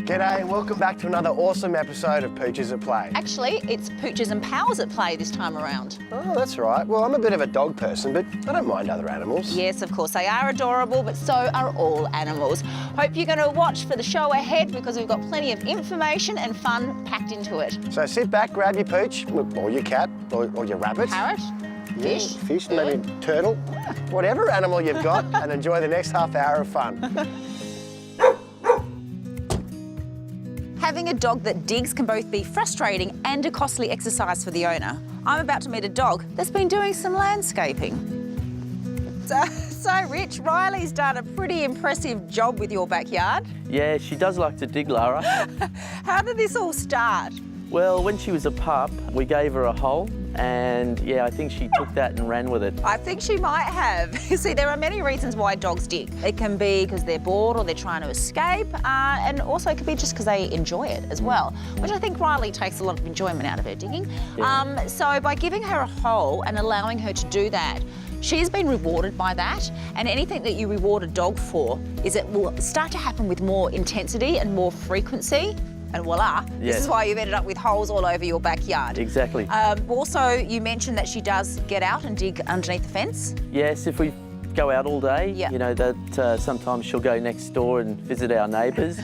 G'day and welcome back to another awesome episode of Pooches at Play. Actually, it's Pooches and Pals at Play this time around. Oh, that's right. Well, I'm a bit of a dog person, but I don't mind other animals. Yes, of course, they are adorable, but so are all animals. Hope you're going to watch for the show ahead because we've got plenty of information and fun packed into it. So sit back, grab your pooch, or your cat, or your rabbit. Parrot, fish. Yeah, fish, maybe turtle, whatever animal you've got, and enjoy the next half hour of fun. Having a dog that digs can both be frustrating and a costly exercise for the owner. I'm about to meet a dog that's been doing some landscaping. So Rich, Riley's done a pretty impressive job with your backyard. Yeah, she does like to dig, Lara. How did this all start? Well, when she was a pup, we gave her a hole, and yeah, I think she took that and ran with it. I think she might have. See, there are many reasons why dogs dig. It can be because they're bored or they're trying to escape, and also it could be just because they enjoy it as well, which I think Riley takes a lot of enjoyment out of her digging. Yeah. So by giving her a hole and allowing her to do that, she's been rewarded by that, and anything that you reward a dog for is it will start to happen with more intensity and more frequency. And voila, Yes. This is why you've ended up with holes all over your backyard. Exactly. Also, you mentioned that she does get out and dig underneath the fence. Yes, if we go out all day, Yeah. you know, that sometimes she'll go next door and visit our neighbours.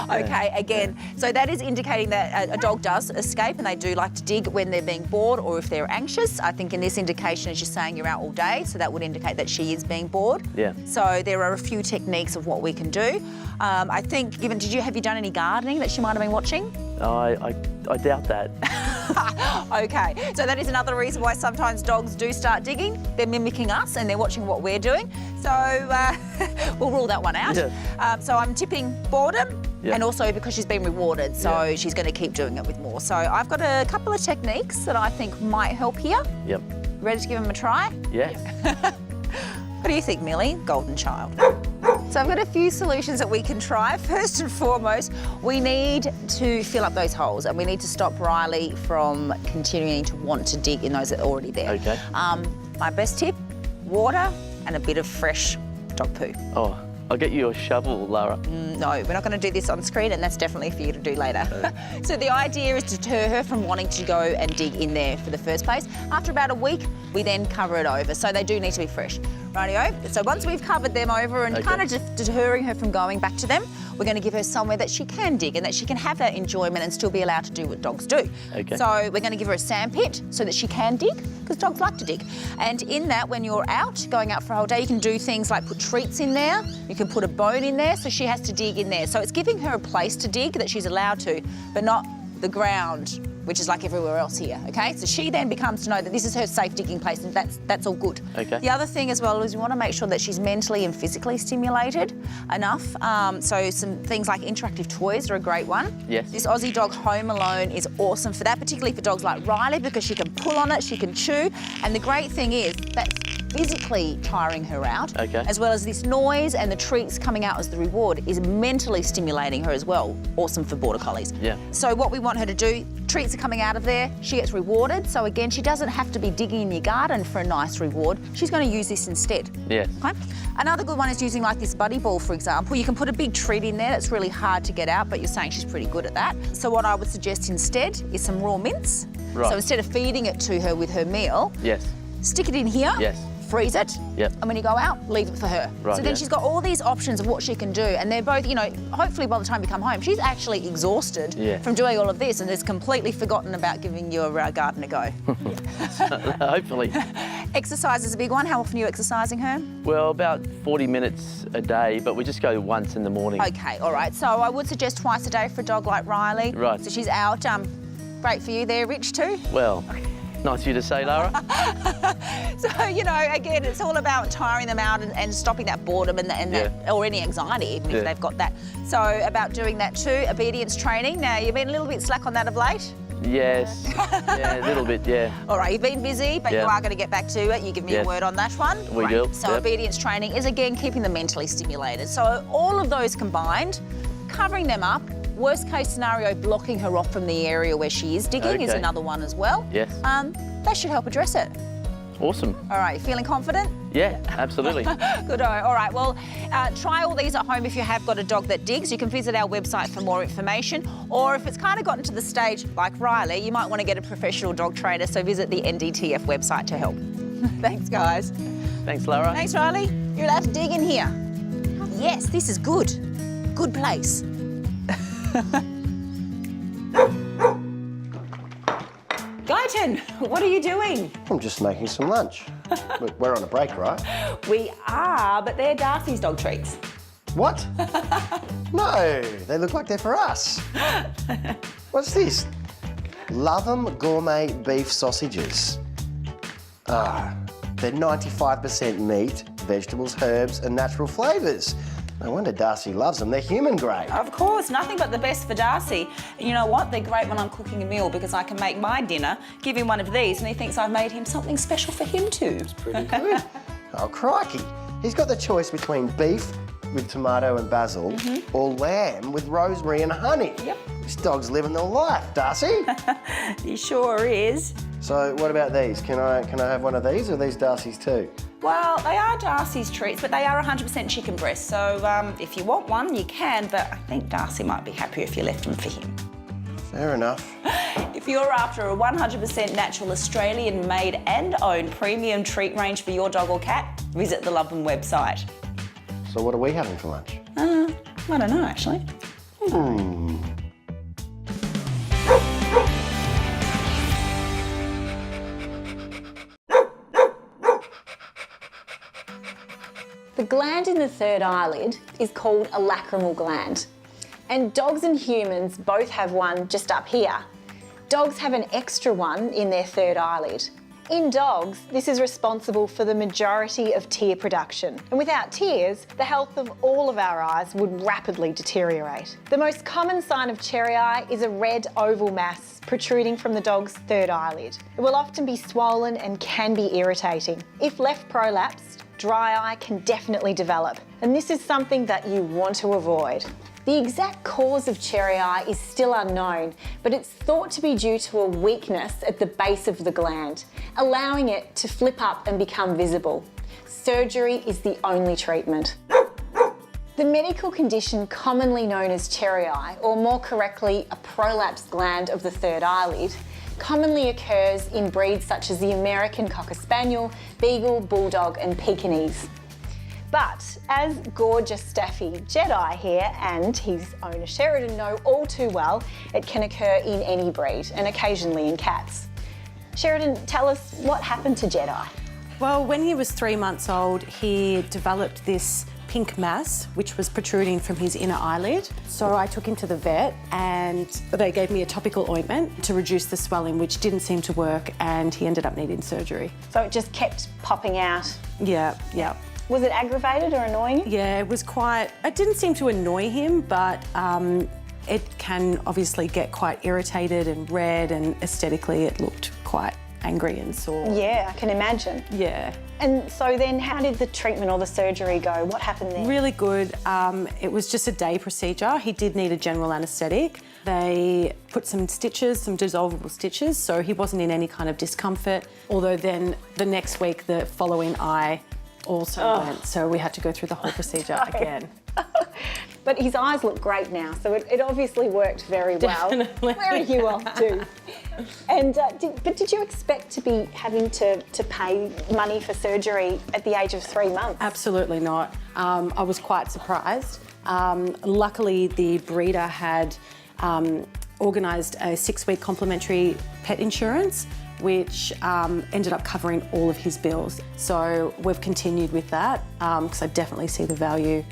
Okay, again, so that is indicating that a dog does escape and they do like to dig when they're being bored or if they're anxious. I think in this indication, as you're saying, you're out all day, so that would indicate that she is being bored. Yeah. So there are a few techniques of what we can do. I think, have you done any gardening that she might have been watching? I doubt that. Okay, so that is another reason why sometimes dogs do start digging. They're mimicking us and they're watching what we're doing. So we'll rule that one out. Yeah. So I'm tipping boredom. Yeah. And also because she's been rewarded, so she's going to keep doing it with more. So I've got a couple of techniques that I think might help here. Yep. Ready to give them a try? Yeah. What do you think, Millie? Golden child. So I've got a few solutions that we can try. First and foremost, we need to fill up those holes and we need to stop Riley from continuing to want to dig in those that are already there. Okay. My best tip, water and a bit of fresh dog poo. Oh, I'll get you a shovel, Lara. No, we're not going to do this on screen, and that's definitely for you to do later. So the idea is to deter her from wanting to go and dig in there for the first place. After about a week, we then cover it over, so they do need to be fresh. Rightio? So once we've covered them over and kind of deterring her from going back to them, we're going to give her somewhere that she can dig and that she can have that enjoyment and still be allowed to do what dogs do. Okay. So we're going to give her a sandpit so that she can dig, because dogs like to dig. And in that, when you're out, going out for a whole day, you can do things like put treats in there, you can put a bone in there, so she has to dig in there. So it's giving her a place to dig that she's allowed to, but not the ground, which is like everywhere else here, okay? So she then becomes to know that this is her safe digging place, and that's all good. Okay. The other thing as well is we want to make sure that she's mentally and physically stimulated enough. So some things like interactive toys are a great one. Yes. This Aussie dog Home Alone is awesome for that, particularly for dogs like Riley, because she can pull on it, she can chew, and the great thing is that's physically tiring her out, as well as this noise and the treats coming out as the reward is mentally stimulating her as well. Awesome for Border Collies. Yeah. So what we want her to do, treats are coming out of there, she gets rewarded. So again, she doesn't have to be digging in your garden for a nice reward. She's going to use this instead. Yes. Okay? Another good one is using like this buddy ball, for example. You can put a big treat in there that's really hard to get out, but you're saying she's pretty good at that. So what I would suggest instead is some raw mince. Right. So instead of feeding it to her with her meal, Yes. stick it in here. Yes. Freeze it, Yep. and when you go out, leave it for her. Right, so then yeah. she's got all these options of what she can do, and they're both, you know, hopefully by the time you come home, she's actually exhausted from doing all of this and has completely forgotten about giving your garden a go. Hopefully. Exercise is a big one. How often are you exercising her? Well, about 40 minutes a day, but we just go once in the morning. Okay, all right. So I would suggest twice a day for a dog like Riley. Right. So she's out. Great for you there, Rich, too. Well, nice of you to say, Lara. So, you know, again, it's all about tiring them out and stopping that boredom and that, or any anxiety, even if they've got that. So about doing that too, obedience training. Now, you've been a little bit slack on that of late. Yes. Yeah, a little bit, yeah. All right, you've been busy, but you are going to get back to it. You give me a word on that one. We do. So obedience training is, again, keeping them mentally stimulated. So all of those combined, covering them up, worst case scenario, blocking her off from the area where she is digging is another one as well. Yes. That should help address it. Awesome. All right, feeling confident? Yeah, absolutely. Good. All right, well, try all these at home if you have got a dog that digs. You can visit our website for more information, or if it's kind of gotten to the stage like Riley, you might want to get a professional dog trainer, so visit the NDTF website to help. Thanks, guys. Thanks, Lara. Thanks, Riley. You're allowed to dig in here. Yes, this is good. Good place. Guyton, what are you doing? I'm just making some lunch. We're on a break, right? We are, but they're Darcy's dog treats. What? No, they look like they're for us. What's this? Love 'em gourmet beef sausages. They're 95% meat, vegetables, herbs and natural flavours. No wonder Darcy loves them. They're human grade. Of course, nothing but the best for Darcy. And you know what? They're great when I'm cooking a meal because I can make my dinner, give him one of these, and he thinks I've made him something special for him too. It's pretty good. Oh, crikey. He's got the choice between beef with tomato and basil or lamb with rosemary and honey. Yep. This dog's living the life, Darcy. He sure is. So what about these? Can I have one of these, or are these Darcy's too? Well, they are Darcy's treats, but they are 100% chicken breast. So if you want one, you can, but I think Darcy might be happier if you left them for him. Fair enough. If you're after a 100% natural Australian made and owned premium treat range for your dog or cat, visit the Love 'em website. So what are we having for lunch? I don't know, actually. The gland in the third eyelid is called a lacrimal gland. And dogs and humans both have one just up here. Dogs have an extra one in their third eyelid. In dogs, this is responsible for the majority of tear production. And without tears, the health of all of our eyes would rapidly deteriorate. The most common sign of cherry eye is a red oval mass protruding from the dog's third eyelid. It will often be swollen and can be irritating. If left prolapsed, dry eye can definitely develop, and this is something that you want to avoid. The exact cause of cherry eye is still unknown, but it's thought to be due to a weakness at the base of the gland, allowing it to flip up and become visible. Surgery is the only treatment. The medical condition commonly known as cherry eye, or more correctly, a prolapsed gland of the third eyelid, commonly occurs in breeds such as the American Cocker Spaniel, Beagle, Bulldog and Pekingese. But as gorgeous staffy Jedi here and his owner Sheridan know all too well, it can occur in any breed and occasionally in cats. Sheridan, tell us what happened to Jedi. Well, when he was 3 months old, he developed this pink mass, which was protruding from his inner eyelid. So I took him to the vet and they gave me a topical ointment to reduce the swelling, which didn't seem to work, and he ended up needing surgery. So it just kept popping out? Yeah. Was it aggravated or annoying? Yeah, it was quite, it didn't seem to annoy him, but it can obviously get quite irritated and red, and aesthetically it looked quite angry and sore. Yeah, I can imagine. Yeah. And so then how did the treatment or the surgery go? What happened there? Really good. It was just a day procedure. He did need a general anaesthetic. They put some stitches, some dissolvable stitches, so he wasn't in any kind of discomfort. Although then the next week, the following eye also went, so we had to go through the whole procedure again. But his eyes look great now, so it obviously worked very well. Definitely. Where are you off to? And did you expect to be having to pay money for surgery at the age of 3 months? Absolutely not. I was quite surprised. Luckily, the breeder had organised a 6-week complimentary pet insurance, which ended up covering all of his bills. So we've continued with that because I definitely see the value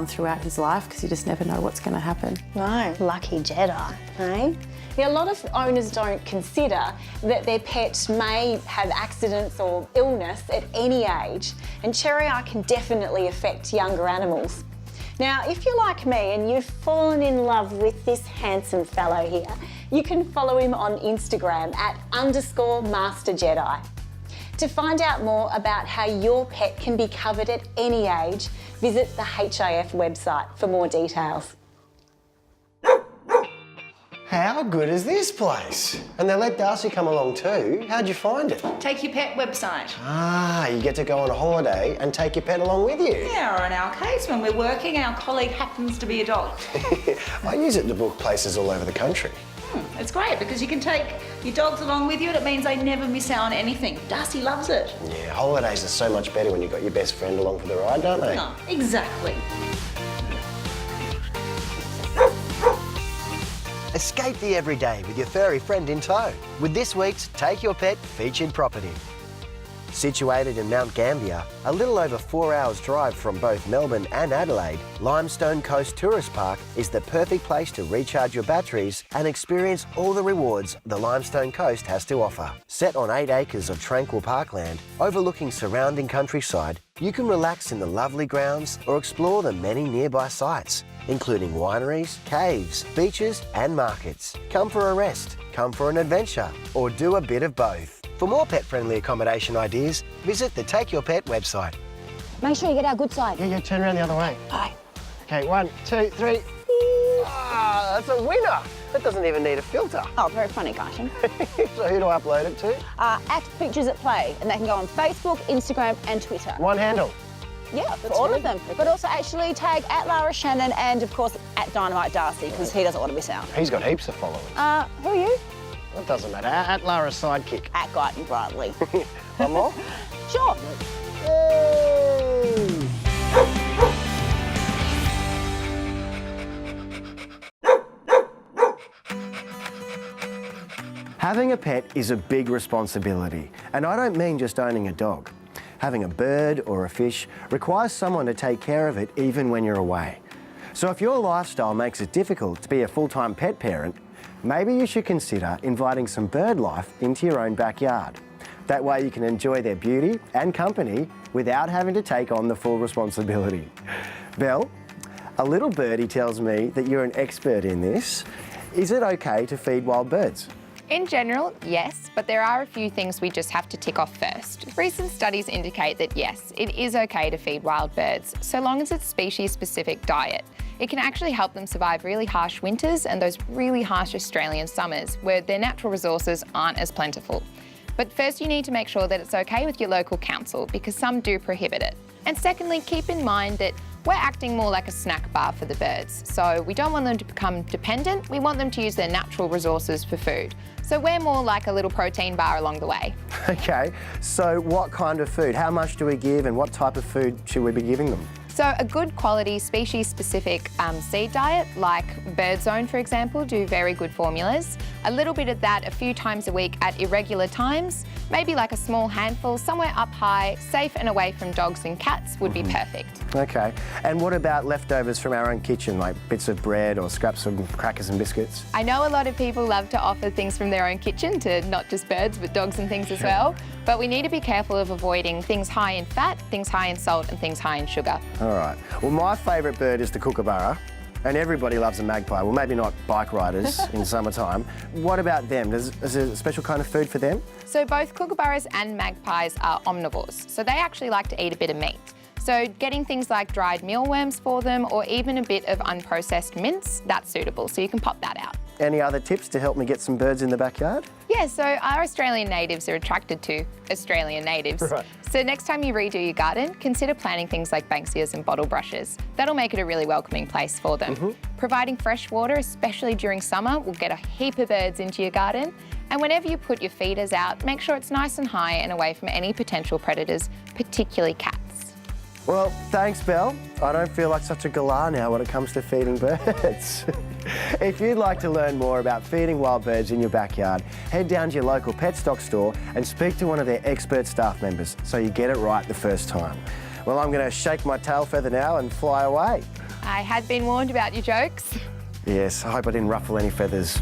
throughout his life, because you just never know what's going to happen. No, lucky Jedi, eh? Yeah, a lot of owners don't consider that their pet may have accidents or illness at any age, and cherry eye can definitely affect younger animals. Now, if you're like me and you've fallen in love with this handsome fellow here, you can follow him on Instagram at _MasterJedi. To find out more about how your pet can be covered at any age, visit the HIF website for more details. How good is this place? And they let Darcy come along too. How'd you find it? Take Your Pet website. Ah, you get to go on a holiday and take your pet along with you. Yeah, or in our case, when we're working, our colleague happens to be a dog. I use it to book places all over the country. It's great because you can take your dogs along with you and it means they never miss out on anything. Darcy loves it. Yeah, holidays are so much better when you've got your best friend along for the ride, don't they? Oh, exactly. Escape the everyday with your furry friend in tow with this week's Take Your Pet featured property. Situated in Mount Gambier, a little over 4 hours drive from both Melbourne and Adelaide, Limestone Coast Tourist Park is the perfect place to recharge your batteries and experience all the rewards the Limestone Coast has to offer. Set on 8 acres of tranquil parkland, overlooking surrounding countryside, you can relax in the lovely grounds or explore the many nearby sites, including wineries, caves, beaches and markets. Come for a rest, come for an adventure, or do a bit of both. For more pet-friendly accommodation ideas, visit the Take Your Pet website. Make sure you get our good side. Yeah, turn around the other way. Bye. Okay, 1, 2, 3. Ah, that's a winner. That doesn't even need a filter. Oh, very funny, Garshin. So who do I upload it to? At Pictures at Play, and they can go on Facebook, Instagram and Twitter. One handle. Yeah, for all of them. But also actually tag at Lara Shannon and, of course, at Dynamite Darcy, because he doesn't want to miss out. He's got heaps of followers. Who are you? That doesn't matter. At Lara's sidekick. At Guyton Bradley. One more? Sure. Yay! Having a pet is a big responsibility, and I don't mean just owning a dog. Having a bird or a fish requires someone to take care of it even when you're away. So if your lifestyle makes it difficult to be a full-time pet parent, maybe you should consider inviting some bird life into your own backyard. That way you can enjoy their beauty and company without having to take on the full responsibility. Belle, a little birdie tells me that you're an expert in this. Is it okay to feed wild birds? In general, yes, but there are a few things we just have to tick off first. Recent studies indicate that yes, it is okay to feed wild birds, so long as it's species-specific diet. It can actually help them survive really harsh winters and those really harsh Australian summers where their natural resources aren't as plentiful. But first you need to make sure that it's okay with your local council because some do prohibit it. And secondly, keep in mind that we're acting more like a snack bar for the birds. So we don't want them to become dependent, we want them to use their natural resources for food. So we're more like a little protein bar along the way. Okay, so what kind of food? How much do we give and what type of food should we be giving them? So a good quality species-specific seed diet, like Birdzone, for example, do very good formulas. A little bit of that a few times a week at irregular times, maybe like a small handful, somewhere up high, safe and away from dogs and cats would be perfect. Okay, and what about leftovers from our own kitchen, like bits of bread or scraps of crackers and biscuits? I know a lot of people love to offer things from their own kitchen to not just birds, but dogs and things as well. But we need to be careful of avoiding things high in fat, things high in salt and things high in sugar. All right. Well, my favourite bird is the kookaburra, and everybody loves a magpie. Well, maybe not bike riders in summertime. What about them? Is there a special kind of food for them? So both kookaburras and magpies are omnivores, so they actually like to eat a bit of meat. So getting things like dried mealworms for them or even a bit of unprocessed mince, that's suitable, so you can pop that out. Any other tips to help me get some birds in the backyard? Yeah, so our Australian natives are attracted to Australian natives. Right. So next time you redo your garden, consider planting things like banksias and bottle brushes. That'll make it a really welcoming place for them. Providing fresh water, especially during summer, will get a heap of birds into your garden. And whenever you put your feeders out, make sure it's nice and high and away from any potential predators, particularly cats. Well, thanks, Belle. I don't feel like such a galah now when it comes to feeding birds. If you'd like to learn more about feeding wild birds in your backyard, head down to your local PETstock store and speak to one of their expert staff members so you get it right the first time. Well, I'm going to shake my tail feather now and fly away. I had been warned about your jokes. Yes, I hope I didn't ruffle any feathers.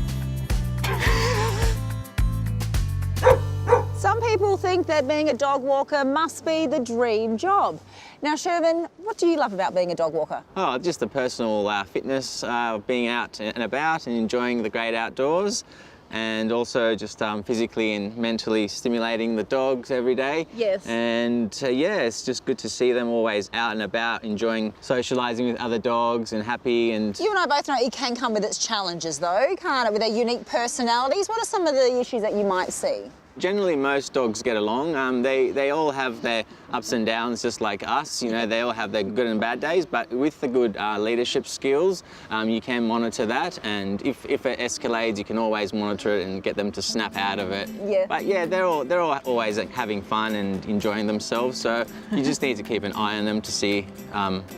Some people think that being a dog walker must be the dream job. Now, Sheridan, what do you love about being a dog walker? Oh, just the personal fitness of being out and about and enjoying the great outdoors. and also just physically and mentally stimulating the dogs every day. Yes. And yeah, it's just good to see them always out and about, enjoying socialising with other dogs and happy. And You and I both know it can come with its challenges though, can't it, with their unique personalities? What are some of the issues that you might see? generally most dogs get along. They all have their ups and downs just like us, you know, they all have their good and bad days, but with the good leadership skills, you can monitor that, and if it escalates, you can always monitor it and get them to snap out of it. Yeah. But yeah, they're all always like, having fun and enjoying themselves, so you just need to keep an eye on them to see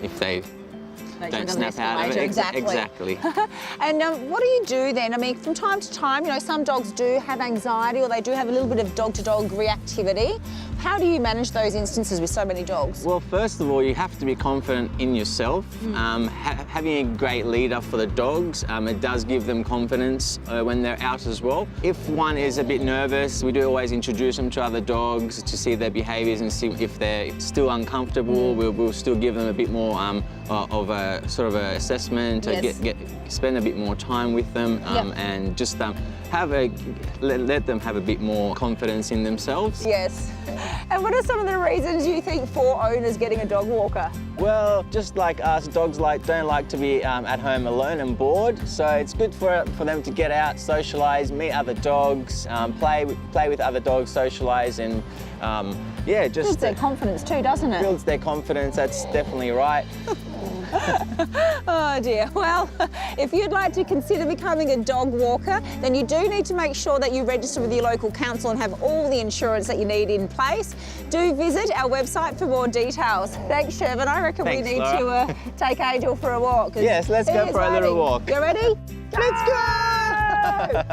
if they don't snap out of it. Exactly. And what do you do then? I mean, from time to time, you know, some dogs do have anxiety or they do have a little bit of dog-to-dog reactivity. How do you manage those instances with so many dogs? Well, first of all, you have to be confident in yourself. Having a great leader for the dogs, it does give them confidence when they're out as well. If one is a bit nervous, we do always introduce them to other dogs to see their behaviours and see if they're still uncomfortable. We'll still give them a bit more of a sort of an assessment, to spend a bit more time with them, and just let them have a bit more confidence in themselves. Yes. And what are some of the reasons you think for owners getting a dog walker? Well, just like us, dogs don't like to be at home alone and bored, so it's good for them to get out, socialise, meet other dogs, play with other dogs, socialise, and yeah, just builds their confidence too, doesn't it? Builds their confidence. That's definitely right. Oh dear. Well, if you'd like to consider becoming a dog walker, then you do need to make sure that you register with your local council and have all the insurance that you need in place. Do visit our website for more details. Thanks, Shervin. I reckon we need to take Angel for a walk. Yes, let's go for a little walk. You ready? Let's go!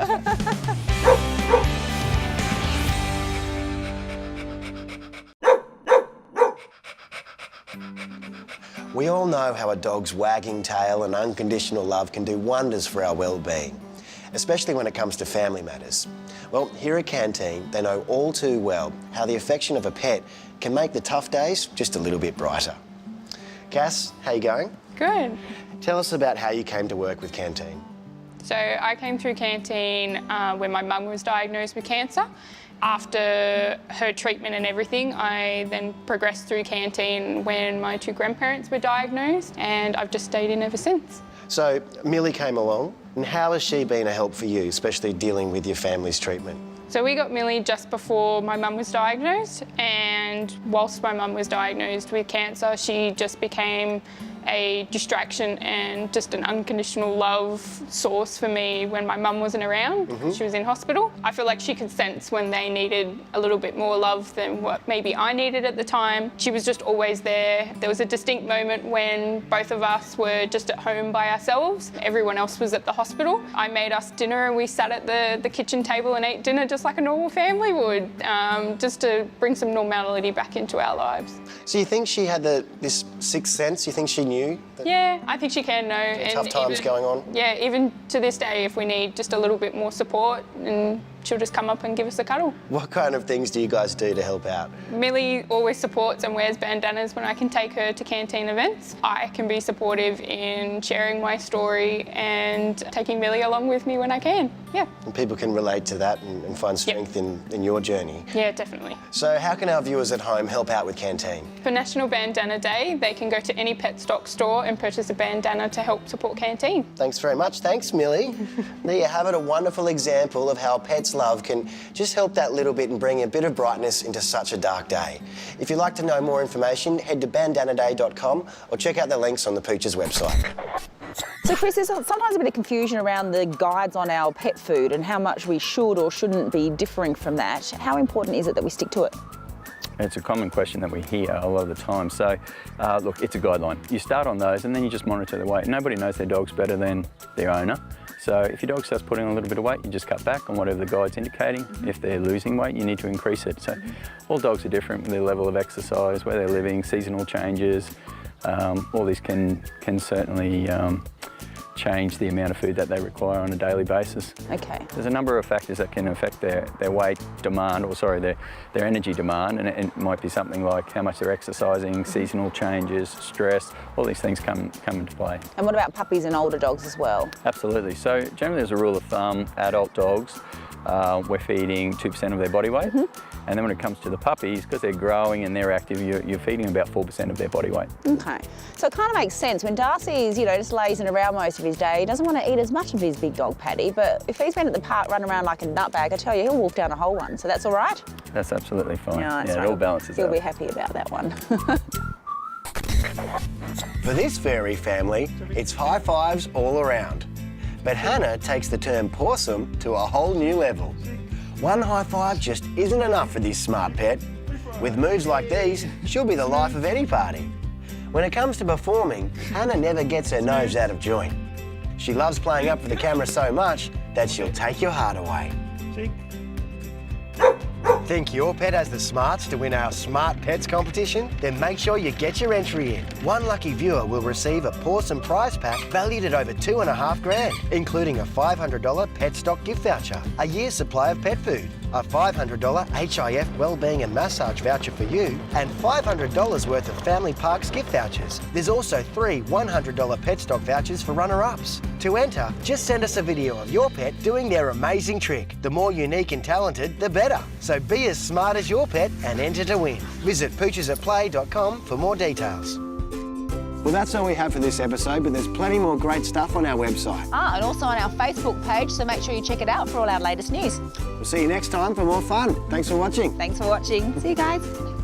We all know how a dog's wagging tail and unconditional love can do wonders for our well-being, especially when it comes to family matters. Well, here at Canteen, they know all too well how the affection of a pet can make the tough days just a little bit brighter. Cass, how you going? Good. Tell us about how you came to work with Canteen. So I came through Canteen when my mum was diagnosed with cancer. After her treatment and everything, I then progressed through Canteen when my two grandparents were diagnosed, and I've just stayed in ever since. So Millie came along, and how has she been a help for you, especially dealing with your family's treatment? So we got Millie just before my mum was diagnosed, and whilst my mum was diagnosed with cancer, she just became a distraction and just an unconditional love source for me when my mum wasn't around. She was in hospital. I feel like she could sense when they needed a little bit more love than what maybe I needed at the time. She was just always there. There was a distinct moment when both of us were just at home by ourselves. Everyone else was at the hospital. I made us dinner and we sat at the kitchen table and ate dinner just like a normal family would, just to bring some normality back into our lives. So you think she had this sixth sense? You think she knew? Yeah, I think she can know. And tough times going on? Yeah, even to this day, if we need just a little bit more support, and she'll just come up and give us a cuddle. What kind of things do you guys do to help out? Millie always supports and wears bandanas when I can take her to Canteen events. I can be supportive in sharing my story and taking Millie along with me when I can, yeah. And people can relate to that and find strength in your journey. Yeah, definitely. So how can our viewers at home help out with Canteen? For National Bandana Day, they can go to any PETstock store and purchase a bandana to help support Canteen. Thanks very much. Thanks, Millie. There you have it, a wonderful example of how pets love can just help that little bit and bring a bit of brightness into such a dark day. If you'd like to know more information, head to bandanaday.com or check out the links on the Pooches website. So Chris, there's sometimes a bit of confusion around the guides on our pet food and how much we should or shouldn't be differing from that. How important is it that we stick to it? It's a common question that we hear a lot of the time. So, look, it's a guideline. You start on those and then you just monitor the weight. Nobody knows their dog's better than their owner. So if your dog starts putting on a little bit of weight, you just cut back on whatever the guide's indicating. If they're losing weight, you need to increase it. So all dogs are different with their level of exercise, where they're living, seasonal changes. All these can certainly change the amount of food that they require on a daily basis. Okay. There's a number of factors that can affect their weight demand, or sorry, their energy demand, and it might be something like how much they're exercising, seasonal changes, stress, all these things come into play. And what about puppies and older dogs as well? Absolutely. So generally as a rule of thumb, adult dogs, we're feeding 2% of their body weight. And then when it comes to the puppies, because they're growing and they're active, you're feeding about 4% of their body weight. Okay. So it kind of makes sense. When Darcy's, you know, just lazing around most of his day, he doesn't want to eat as much of his big dog patty, but if he's been at the park running around like a nutbag, I tell you, he'll wolf down a whole one. So that's all right? That's absolutely fine. Yeah, that's It right. all balances He'll out. be happy about that one. For this furry family, it's high fives all around. But Hana takes the term pawsome to a whole new level. One high five just isn't enough for this smart pet. With moves like these, she'll be the life of any party. When it comes to performing, Hana never gets her nose out of joint. She loves playing up for the camera so much that she'll take your heart away. Think your pet has the smarts to win our Smart Pets competition? Then make sure you get your entry in. One lucky viewer will receive a Pawsome prize pack valued at over $2.5 grand, including a $500 PETstock gift voucher, a year's supply of pet food, a $500 HIF Wellbeing and Massage voucher for you, and $500 worth of Family Parks gift vouchers. There's also 3 $100 PETstock vouchers for runner-ups. To enter, just send us a video of your pet doing their amazing trick. The more unique and talented, the better. So be as smart as your pet and enter to win. Visit poochesatplay.com for more details. Well, that's all we have for this episode, but there's plenty more great stuff on our website. And also on our Facebook page, so make sure you check it out for all our latest news. We'll see you next time for more fun. Thanks for watching. Thanks for watching. See you guys.